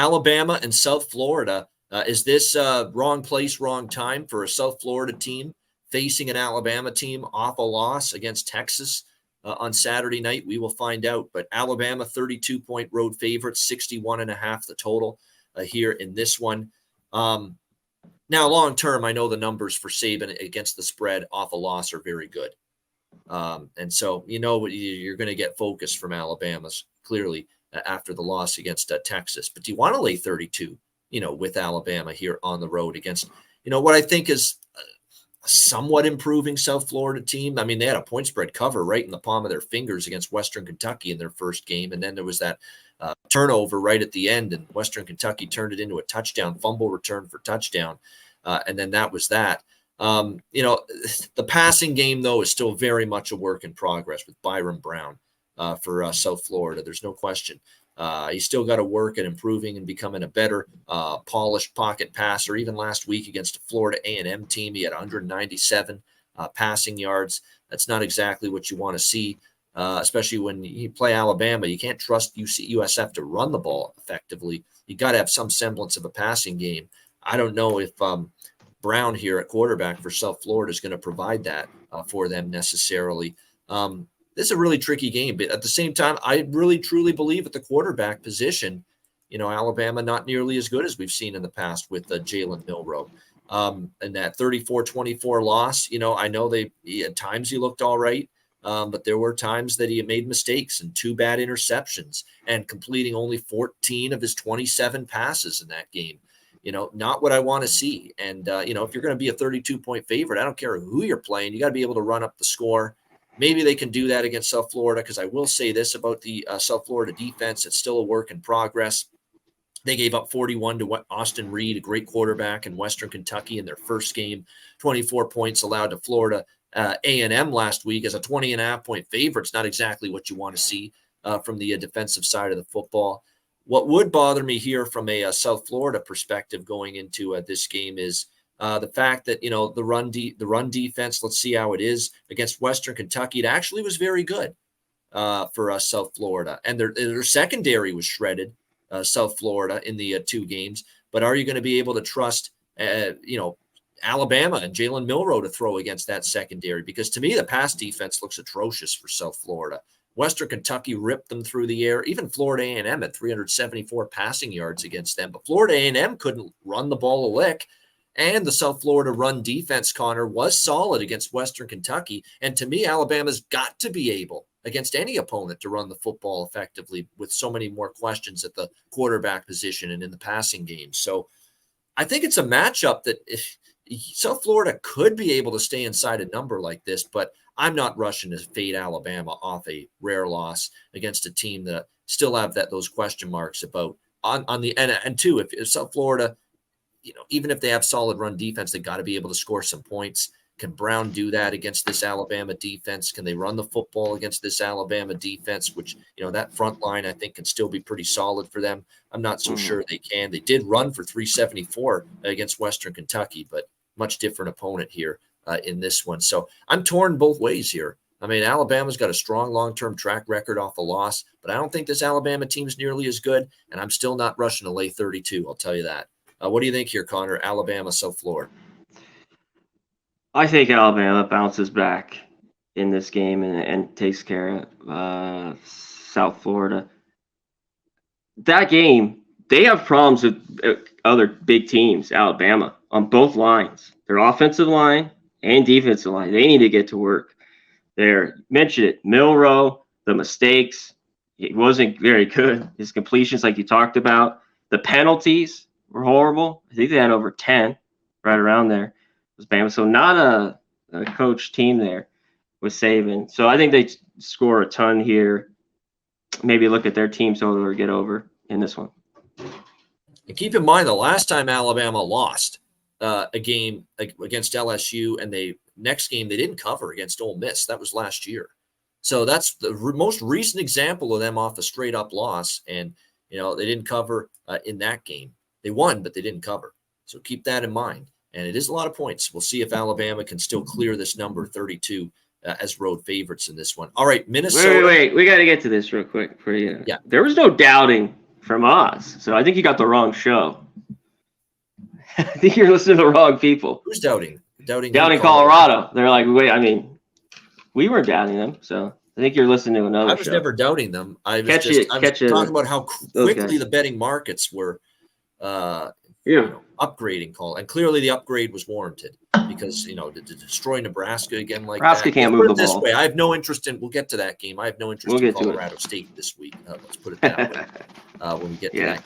Alabama and South Florida. Is this wrong place, wrong time for a South Florida team facing an Alabama team off a loss against Texas on Saturday night? We will find out. But Alabama, 32-point road favorites, 61.5 the total here in this one. Now, long term, I know the numbers for Saban against the spread off a loss are very good. And so, you're going to get focus from Alabama's clearly after the loss against Texas. But do you want to lay 32, with Alabama here on the road against, what I think is a somewhat improving South Florida team? I mean, they had a point spread cover right in the palm of their fingers against Western Kentucky in their first game. And then there was that turnover right at the end, and Western Kentucky turned it into a touchdown, fumble return for touchdown. And then that was that. The passing game, though, is still very much a work in progress with Byron Brown for South Florida. There's no question. He's still got to work at improving and becoming a better polished pocket passer. Even last week against a Florida A&M team, he had 197 passing yards. That's not exactly what you want to see, especially when you play Alabama. You can't trust USF to run the ball effectively. You got to have some semblance of a passing game. I don't know if Brown here at quarterback for South Florida is going to provide that for them necessarily. This is a really tricky game, but at the same time, I really truly believe at the quarterback position, Alabama not nearly as good as we've seen in the past with Jalen Milroe. And that 34-24 loss, I know at times he looked all right, but there were times that he had made mistakes and 2 bad interceptions and completing only 14 of his 27 passes in that game. Not what I want to see. And, if you're going to be a 32-point favorite, I don't care who you're playing, you got to be able to run up the score. Maybe they can do that against South Florida, because I will say this about the South Florida defense. It's still a work in progress. They gave up 41 to Austin Reed, a great quarterback in Western Kentucky in their first game, 24 points allowed to Florida A&M last week as a 20.5-point favorite. It's not exactly what you want to see from the defensive side of the football. What would bother me here from a South Florida perspective going into this game is the fact that, the run defense, let's see how it is against Western Kentucky. It actually was very good for South Florida. And their secondary was shredded, South Florida, in the 2 games. But are you going to be able to trust, Alabama and Jalen Milroe to throw against that secondary? Because to me, the pass defense looks atrocious for South Florida. Western Kentucky ripped them through the air. Even Florida A&M had 374 passing yards against them. But Florida A&M couldn't run the ball a lick. And the South Florida run defense, Conor, was solid against Western Kentucky. And to me, Alabama's got to be able, against any opponent, to run the football effectively with so many more questions at the quarterback position and in the passing game. So I think it's a matchup that South Florida could be able to stay inside a number like this, but I'm not rushing to fade Alabama off a rare loss against a team that still have those question marks about on the end. And two, if South Florida, even if they have solid run defense, they got to be able to score some points. Can Brown do that against this Alabama defense? Can they run the football against this Alabama defense, which, that front line, I think, can still be pretty solid for them? I'm not so sure they can. They did run for 374 against Western Kentucky, but much different opponent here in this one. So I'm torn both ways here. I mean, Alabama's got a strong long-term track record off a loss, but I don't think this Alabama team's nearly as good, and I'm still not rushing to lay 32, I'll tell you that. What do you think here, Conor? Alabama, South Florida? I think Alabama bounces back in this game and takes care of South Florida. That game, they have problems with other big teams, Alabama, on both lines. Their offensive line and defensive line. They need to get to work there. Mention it, Milroe, the mistakes. It wasn't very good. His completions, like you talked about. The penalties were horrible. I think they had over 10, right around there. Was Bama. So not a coach team there with Saban. So I think they score a ton here. Maybe look at their team total or get over in this one. And keep in mind, the last time Alabama lost a game against LSU, and next game they didn't cover against Ole Miss. That was last year. So that's the most recent example of them off a straight-up loss, and they didn't cover in that game. They won, but they didn't cover. So keep that in mind. And it is a lot of points. We'll see if Alabama can still clear this number 32 as road favorites in this one. All right, Minnesota. Wait. We got to get to this real quick for you. Yeah. There was no doubting from us. So I think you got the wrong show. I think you're listening to the wrong people. Who's doubting? Doubting Down who? in Colorado, they're like, wait, I mean, we were doubting them, so I think you're listening to another I was show. never doubting them. I was Catch talking about how quickly guys. the betting markets were Yeah. upgrading call, and clearly the upgrade was warranted because to destroy Nebraska again like Nebraska that. can't Let's move put it the this ball. way: I have no interest in. We'll get to that game. I have no interest We'll in get to it. Colorado State this week. Let's put it that way. When we get to that